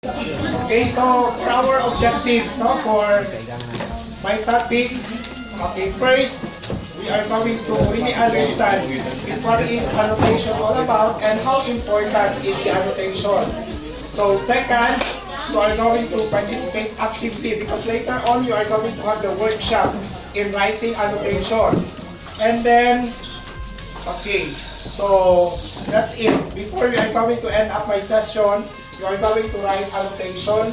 Okay, so for our objectives, no, for my topic, okay, first, we are going to really understand what is annotation all about and how important is the annotation. So second, you are going to participate actively because later on you are going to have the workshop in writing annotation. And then, okay, so that's it. Before we are going to end up my session, you are going to write annotation.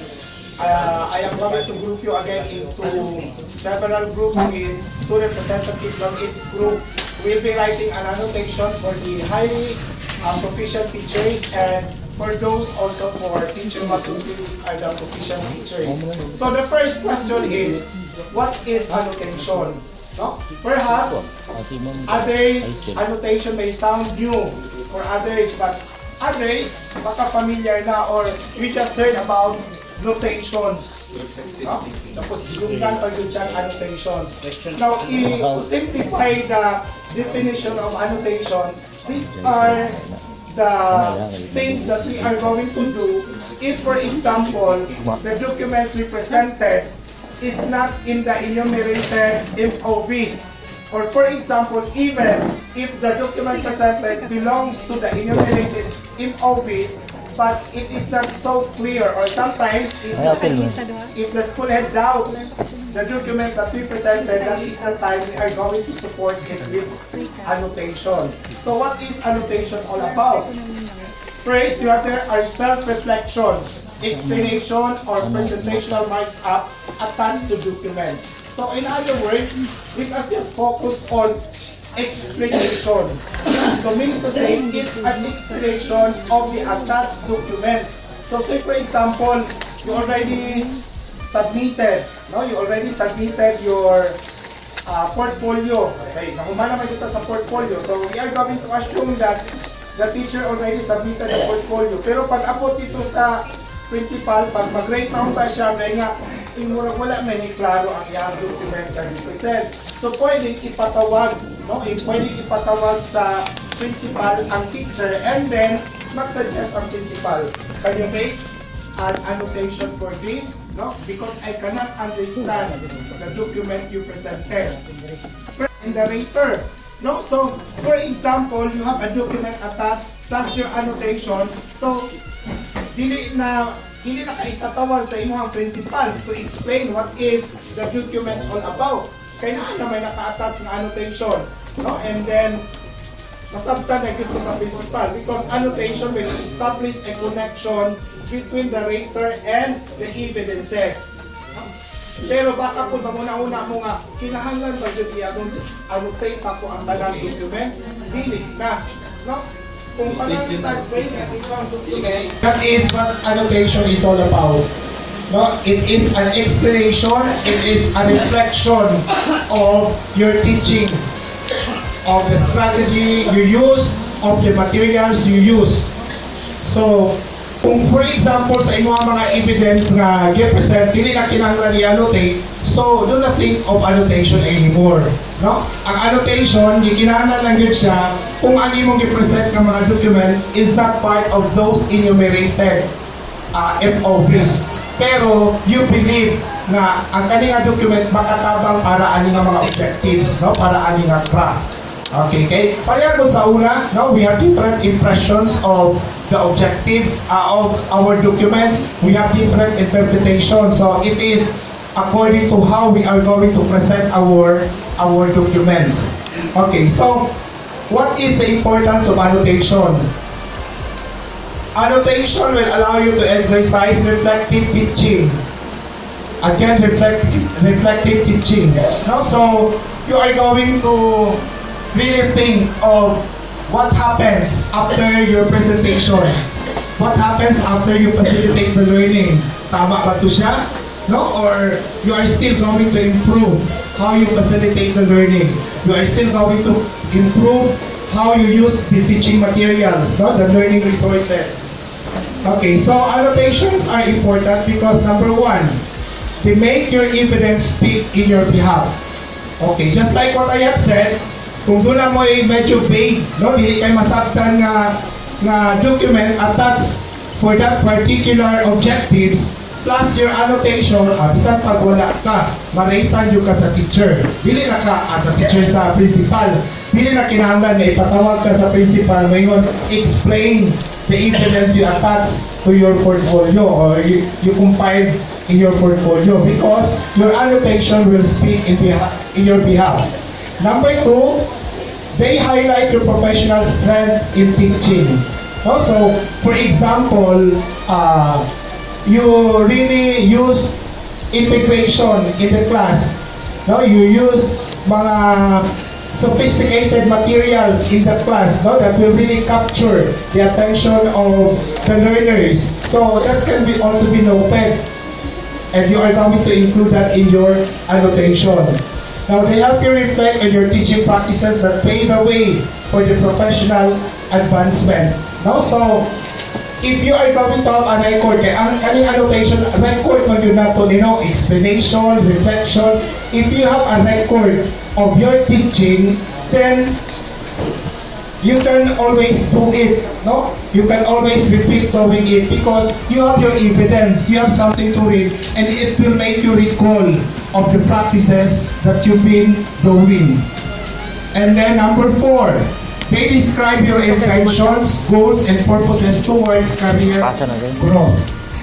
I am going to group you again into several groups with two representatives from each group. We'll be writing an annotation for the highly proficient teachers and for those also for teaching materials are the proficient teachers. So the first question is, what is annotation? No? Perhaps others annotation may sound new for others, but others baka familiar na or we just heard about notations. No? Annotations. Now, to simplify the definition of annotation, these are the things that we are going to do if, for example, the documents we presented is not in the enumerated MOVs. Or for example, even if the document presented belongs to the enumerated MOVs, but it is not so clear, or sometimes if the school head doubts the document that we presented, that is the time we are going to support it with annotation. So what is annotation all about? First, you have there are self-reflections, explanation or presentational marks up attached to documents. So in other words, we can still focus on explanation. So meaning to say, it's an explanation of the attached document. So say for example, you already submitted, no? You already submitted your portfolio. Okay, nakuha naman dito sa portfolio. So we are going to assume that the teacher already submitted the portfolio. Pero pag abot dito sa principal, pag mag-rate na tayo siya, nga, wala may klaro ang iyang document na present. So pwedeng ipatawag, no? Pwedeng ipatawag sa principal ang teacher and then mag-suggest ang principal. Can you make an annotation for this? No? Because I cannot understand the document you presented. In the rater, no? So for example, you have a document attached plus your annotation. So dili na kaitatawag sa imong principal to explain what is the documents all about. Kaya na may naka-attach na annotation, no? And then masabtan na gito sa principal because annotation will establish a connection between the rater and the evidences. No? Pero baka kung muna-una mo nga kinahanglan ba jud iyang annotate ako ang dalang documents, dili na, no? Kung panangitag base ang ibang document, that is what annotation is all about. No, it is an explanation, it is a reflection of your teaching, of the strategy you use, of the materials you use. So, kung for example sa inyong mga evidence nga gi-present, dili na kinahanglan i-annotate, so do not think of annotation anymore. No? Ang annotation, gikinahanglan lang yun siya kung ang imong gi-present ng mga document is not part of those enumerated MOVs. Pero you believe na ang kanina document makatabang para ani nga mga objectives, no? Para ani nga craft. Okay, okay? Pareha kung sa una, no? We have different impressions of the objectives of our documents. We have different interpretations. So it is according to how we are going to present our documents. Okay, so what is the importance of annotation? Annotation will allow you to exercise reflective teaching. Again, reflective teaching. No? So, you are going to really think of what happens after your presentation. What happens after you facilitate the learning? Tama ba ito siya? No? Or you are still going to improve how you facilitate the learning. You are still going to improve how you use the teaching materials, no? The learning resources. Okay, so annotations are important because number one, they make your evidence speak in your behalf. Okay, just like what I have said, kung doon mo ay medyo vague, no? Hindi kayo masabtan nga document attached for that particular objectives, plus your annotation, bisan pag wala ka, ma-ratean yung ka sa teacher. Dili na ka as a teacher sa principal. Dili na kinahanglan na ipatawag ka sa principal, ngayon explain the evidence you attach to your portfolio or you compiled in your portfolio because your annotation will speak in your behalf. Number 2, they highlight your professional strength in teaching. Also, for example, you really use integration in the class. No, you use mga sophisticated materials in the class, no, that will really capture the attention of the learners. So that can be also be noted, and you are going to include that in your annotation. Now, they help you reflect on your teaching practices that pave the way for the professional advancement. Now, so, if you are going to have a record, ang annotation, record mo yun na to, explanation, reflection. If you have a record of your teaching, then you can always do it, no? You can always repeat doing it because you have your evidence, you have something to read, and it will make you recall of the practices that you've been doing. And then number 4, they describe your intentions, goals, and purposes towards career growth.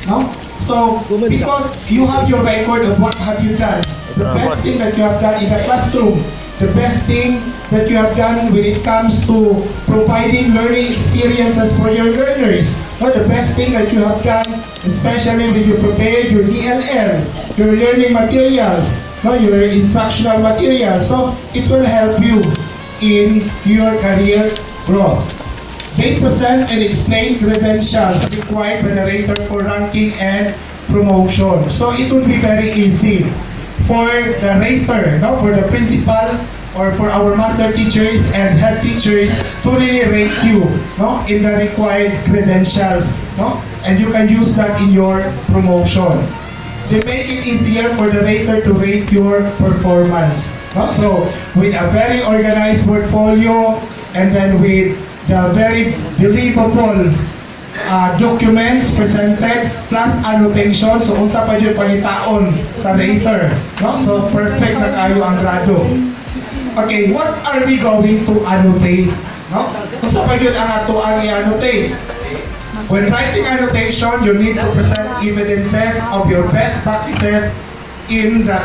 No? So, because you have your record of what have you done, the best thing that you have done in the classroom, the best thing that you have done when it comes to providing learning experiences for your learners, or the best thing that you have done, especially when you prepared your DLL, your learning materials, no, your instructional materials. So, it will help you in your career growth. They present and explain credentials required by the rater for ranking and promotion. So it would be very easy for the rater, no, for the principal or for our master teachers and head teachers to really rate you, no, in the required credentials, no, and you can use that in your promotion. They make it easier for the rater to rate your performance. No? So, with a very organized portfolio and then with the very believable documents presented plus annotation, so unsa pa dyan pangitaon sa rater. No? So, perfect na kayo ang grado. Okay, what are we going to annotate? No? Unsa pa dyan ang ato ang i-annotate? When writing annotation, you need to present evidences of your best practices in the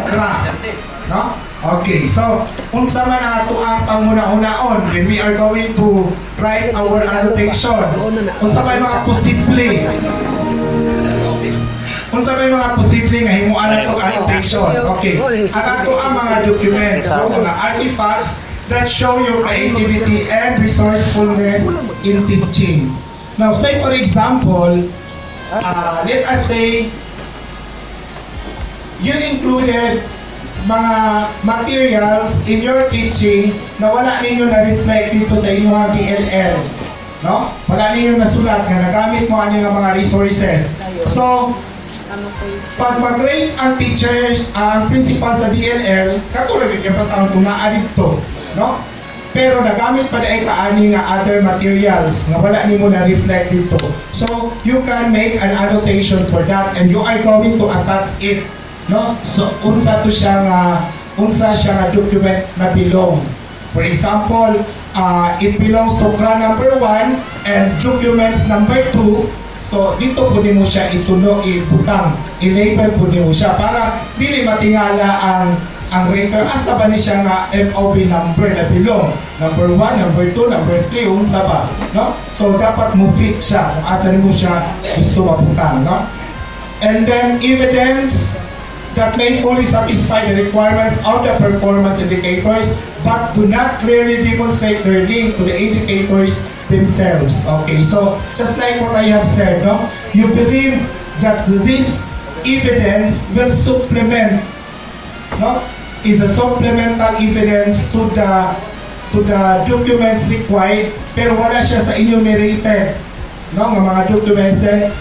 craft. No? Okay, so unsa man ang ato ang panghuna-hunaon when we are going to write our annotation? Unsa may mga posible? Unsa may mga posible nga himuan nato annotation? Okay, ang ato ang mga documents, no? Mga artifacts that show your creativity and resourcefulness in teaching. Now, say for example, let us say you included mga materials in your teaching na wala ninyo na-reflect dito sa inyong DLL. No? Wala ninyo nasulat na nagamit mo ang mga resources. So, pag mag-rate ang teachers, ang principal sa DLL, katulad yung pasang tunaan dito. No? Pero nagamit pa na ay kaani nga other materials na wala nimo na-reflect dito. So, you can make an annotation for that and you are going to attach it. No? So, unsa siya nga document na belong. For example, it belongs to CRA number 1 and documents number 2. So, dito po mo siya ibutang, i-label po mo siya para dili matingala ang rater asa ba ni siya nga MOB number na belong. Number 1, number 2, number 3, unsa ba? No? So, dapat mo fit siya kung asa mo siya gusto mabutang. No? And then, evidence that may fully satisfy the requirements of the performance indicators but do not clearly demonstrate their link to the indicators themselves. Okay, so just like what I have said, no? You believe that this evidence will supplement, no? Is a supplemental evidence to the documents required pero wala siya sa enumerated, no? Ng mga documents, then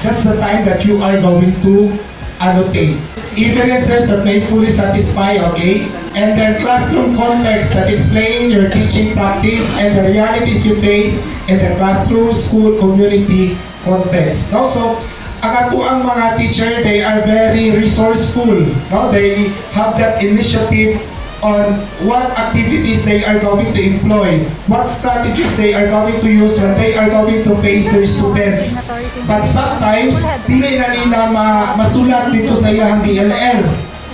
that's the time that you are going to annotate. Evidences that may fully satisfy, okay? And then classroom context that explain your teaching practice and the realities you face in the classroom, school, community, context. No? So, ang atuang mga teacher, they are very resourceful. No? They have that initiative on what activities they are going to employ, what strategies they are going to use when they are going to face their students. But sometimes, dili na nila masulat dito sa iyang DLL.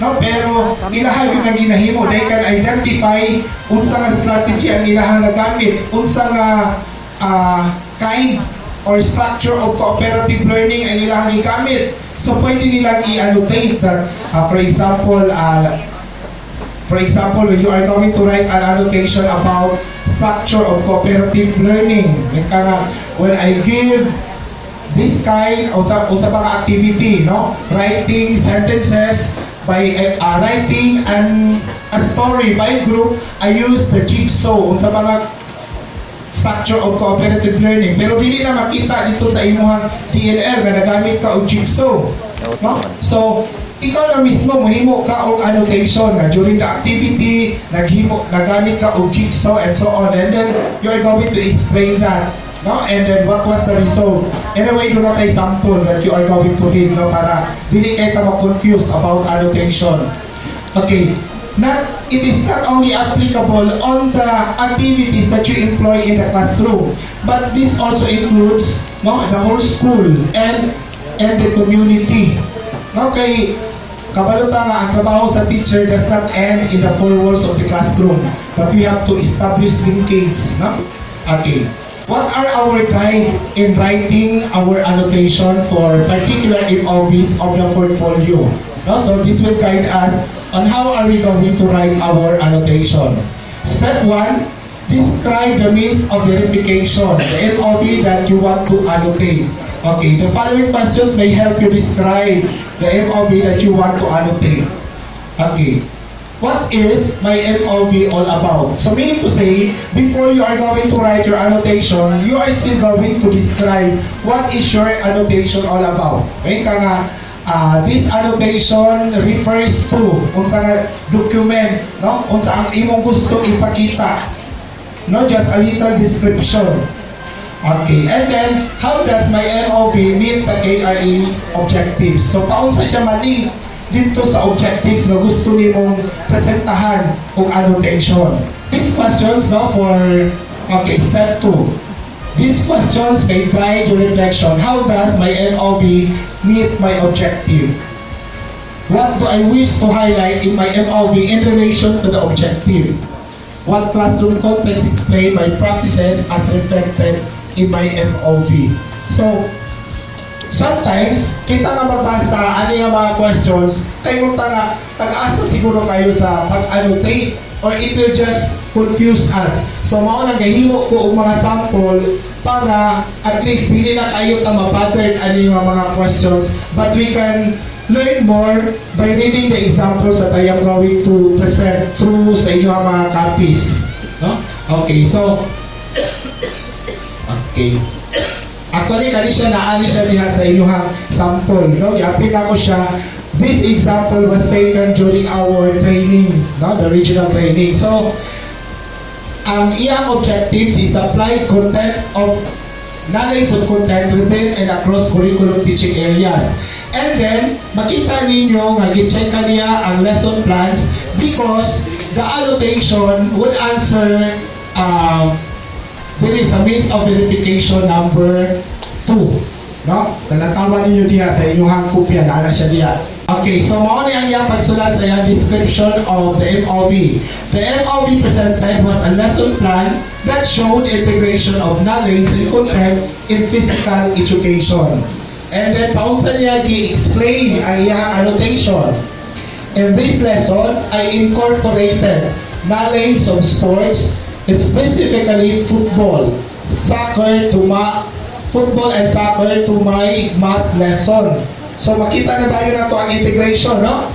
No, pero ilahag yung nga ginahimo. They can identify unsa nga strategy ang ilahang nagamit, unsa nga kind or structure of cooperative learning ang ilahang gigamit. So pwede nilang i-annotate that, for example, when you are going to write an annotation about structure of cooperative learning, when I give this kind of mga activity, no, writing sentences by writing a story by group, I use the jigsaw sa mga structure of cooperative learning. Pero dili na makita dito sa imuhang DLL nga nagamit ka og jigsaw. No? So, ikaw na mismo mohimo ka og annotation nga during the activity nagamit ka og jigsaw and so on, and then you are going to explain that, no, and then what was the result. Anyway, do not ay sample that you are going to read, no, para dili kayo ma-confused about annotation. Okay, it is not only applicable on the activities that you employ in the classroom, but this also includes, no, the whole school and the community. Okay, kabaluta nga ang trabaho sa teacher does not end in the four walls of the classroom, but we have to establish linkage. No? Okay. What are our guide in writing our annotation for particular MOVs of the portfolio? No? So this will guide us on how are we going to write our annotation. Step 1, describe the means of verification, the MOV that you want to annotate. Okay, the following questions may help you describe the MOV that you want to annotate. Okay, what is my MOV all about? So meaning to say, before you are going to write your annotation, you are still going to describe what is your annotation all about. Okay, this annotation refers to unsa nga document, no? Unsa ang imong gusto ipakita. No, just a little description. Okay, and then, how does my MOV meet the KRA objectives? So, paunsa siya mali dito sa objectives na gusto nimong presentahan o annotation. These questions, no, step 2. These questions may guide your reflection. How does my MOV meet my objective? What do I wish to highlight in my MOV in relation to the objective? What classroom context explain my practices as reflected in my MOV? So, sometimes, kita nga magbasa, ano yung mga questions, kayo taga-asa siguro kayo sa pag-annotate, or it will just confuse us. So, maunang gahimo ko ang mga sample para at least hindi na kayo ma-pattern ano yung mga questions, but we can learn more by reading the examples that I am going to present through sa inyong mga copies. No? Okay, so okay. Actually, naani siya diha sa inyong sample. No? Yapin ako siya. This example was taken during our training, no? The regional training. So, ang iyang objectives is applied content of knowledge of content within and across curriculum teaching areas. And then, makita ninyo nga gi-check niya ang lesson plans because the annotation would answer there is a means of verification number 2. No? Talatawa ninyo diya sa inyong kopya, naana siya diya. Okay, so mao ni ang iyang pagsulat sa iyang description of the MOV. The MOV presented was a lesson plan that showed integration of knowledge and content in physical education. And then paunsa niya gi-explain ang iyang annotation. In this lesson, I incorporated knowledge of sports, specifically football and soccer to my math lesson. So makita na tayo na to ang integration, no?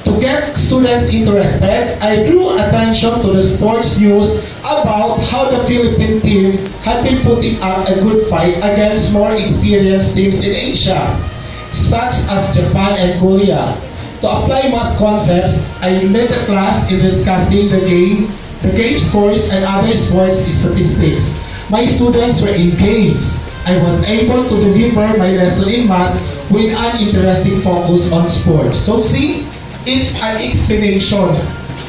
To get students interested, I drew attention to the sports news about how the Philippine team had been putting up a good fight against more experienced teams in Asia, such as Japan and Korea. To apply math concepts, I led the class in discussing the game scores and other sports statistics. My students were engaged. I was able to deliver my lesson in math with an interesting focus on sports. So see, it's an explanation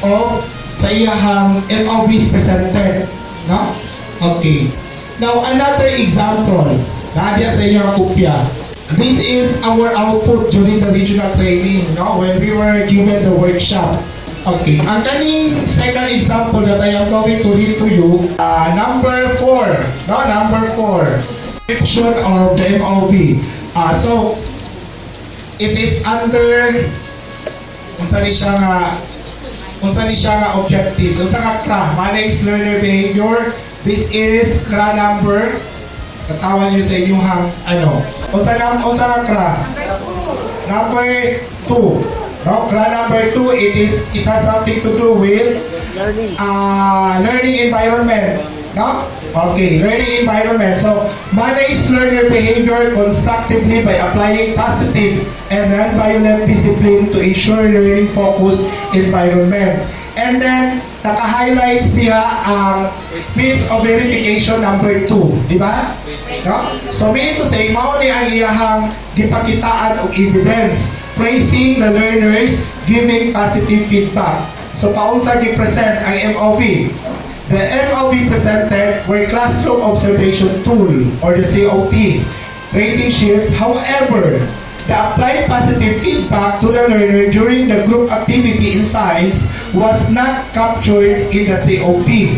of sa iyahang MOVs presented. No? Okay. Now, another example. Nadia sa inyong kopya. This is our output during the regional training, no? When we were given the workshop. Okay. Ang kaning second example that I am going to read to you, number 4. No? Number 4. Description of the MOV. So, it is under unsa ni siya nga objectives. Unsa nga CRA, manage learner behavior. This is CRA number, katawan niyo sa inyong unsa nga CRA? Number 2. No, CRA number 2, it has something to do with learning environment. No? Okay, learning environment. So, manage learner behavior constructively by applying positive and non-violent discipline to ensure learning focused environment. And then, naka-highlights niya ang means of verification number 2. Di ba? No? So, meaning to say, mao ni ang iyahang gipakitaan og evidence, praising the learners, giving positive feedback. So, paunsa gi-present ang MOV? The MOV presented were classroom observation tool or the COT rating sheet. However, the applied positive feedback to the learner during the group activity in science was not captured in the COT.